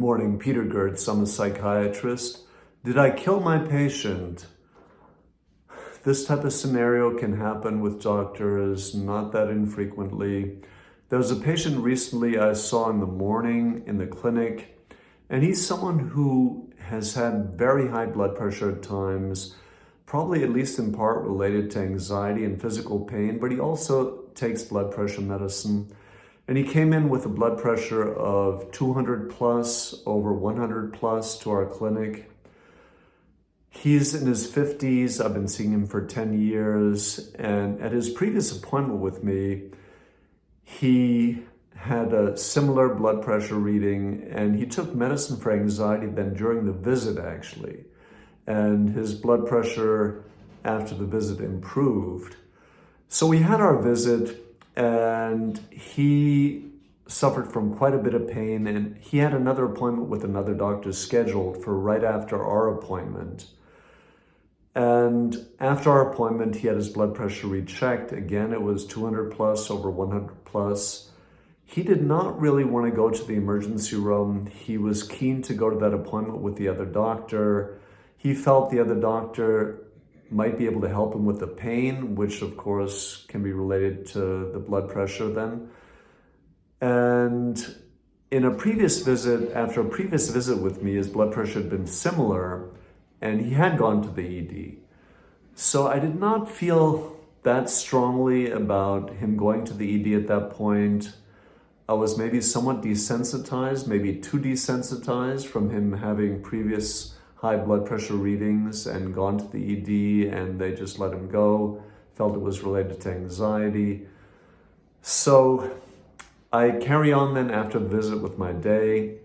Morning, Peter Goertz. I'm a psychiatrist. Did I kill my patient? This type of scenario can happen with doctors, not that infrequently. There was a patient recently I saw in the morning in the clinic, and he's someone who has had very high blood pressure at times, probably at least in part related to anxiety and physical pain, but he also takes blood pressure medicine. And he came in with a blood pressure of 200 plus, over 100 plus to our clinic. He's in his 50s. I've been seeing him for 10 years. And at his previous appointment with me, he had a similar blood pressure reading, and he took medicine for anxiety then during the visit, actually. And his blood pressure after the visit improved. So we had our visit, and he suffered from quite a bit of pain, and he had another appointment with another doctor scheduled for right after our appointment. And after our appointment, he had his blood pressure rechecked. Again, it was 200 plus, over 100 plus. He did not really want to go to the emergency room. He was keen to go to that appointment with the other doctor. He felt the other doctor might be able to help him with the pain, which of course can be related to the blood pressure then. And in a previous visit, after a previous visit with me, his blood pressure had been similar, and he had gone to the ED. So I did not feel that strongly about him going to the ED at that point. I was maybe somewhat desensitized, maybe too desensitized from him having previous high blood pressure readings and gone to the ED, and they just let him go, felt it was related to anxiety. So I carry on then after the visit with my day,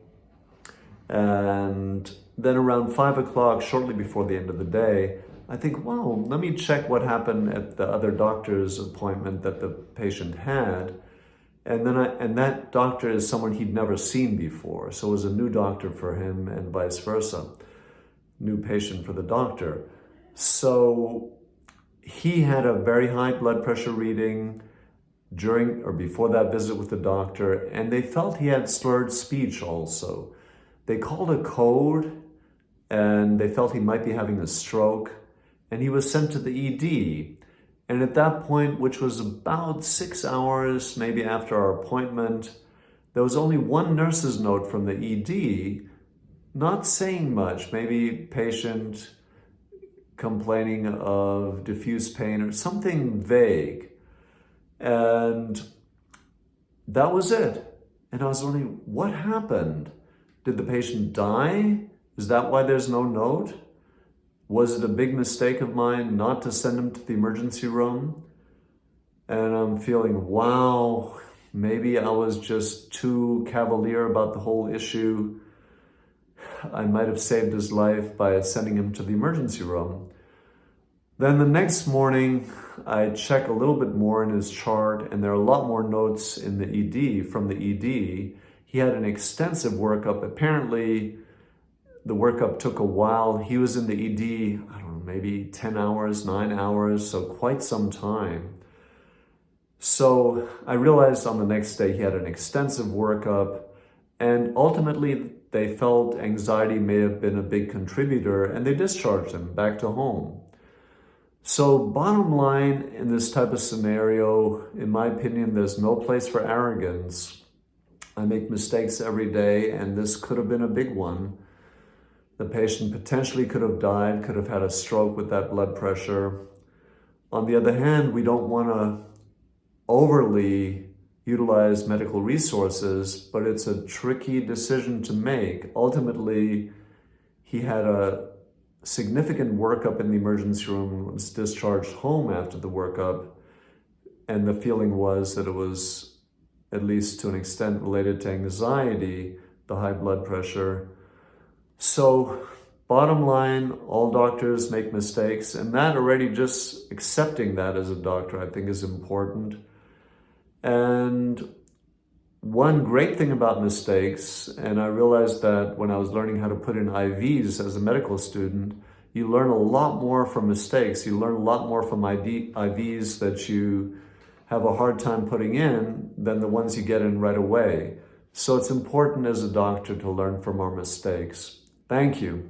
and then around 5 o'clock, shortly before the end of the day, I think, wow, let me check what happened at the other doctor's appointment that the patient had. And that doctor is someone he'd never seen before, so it was a new doctor for him and vice versa. New patient for the doctor. So he had a very high blood pressure reading during or before that visit with the doctor, and they felt he had slurred speech also. They called a code, and they felt he might be having a stroke, and he was sent to the ED. And at that point, which was about 6 hours maybe after our appointment, there was only one nurse's note from the ED, not saying much, maybe patient complaining of diffuse pain or something vague. And that was it. And I was wondering, what happened? Did the patient die? Is that why there's no note? Was it a big mistake of mine not to send him to the emergency room? And I'm feeling, wow, maybe I was just too cavalier about the whole issue. I might have saved his life by sending him to the emergency room. Then the next morning, I check a little bit more in his chart, and there are a lot more notes in the ED, from the ED. He had an extensive workup. Apparently, the workup took a while. He was in the ED, I don't know, maybe 10 hours, 9 hours, so quite some time. So I realized on the next day he had an extensive workup, and ultimately they felt anxiety may have been a big contributor, and they discharged him back to home. So bottom line, in this type of scenario, in my opinion, there's no place for arrogance. I make mistakes every day, and this could have been a big one. The patient potentially could have died, could have had a stroke with that blood pressure. On the other hand, we don't want to overly utilize medical resources, but it's a tricky decision to make. Ultimately, he had a significant workup in the emergency room, was discharged home after the workup, and the feeling was that it was, at least to an extent, related to anxiety, the high blood pressure. So bottom line, all doctors make mistakes, and that already, just accepting that as a doctor, I think is important. And one great thing about mistakes, and I realized that when I was learning how to put in IVs as a medical student, you learn a lot more from mistakes. You learn a lot more from IVs that you have a hard time putting in than the ones you get in right away. So it's important as a doctor to learn from our mistakes. Thank you.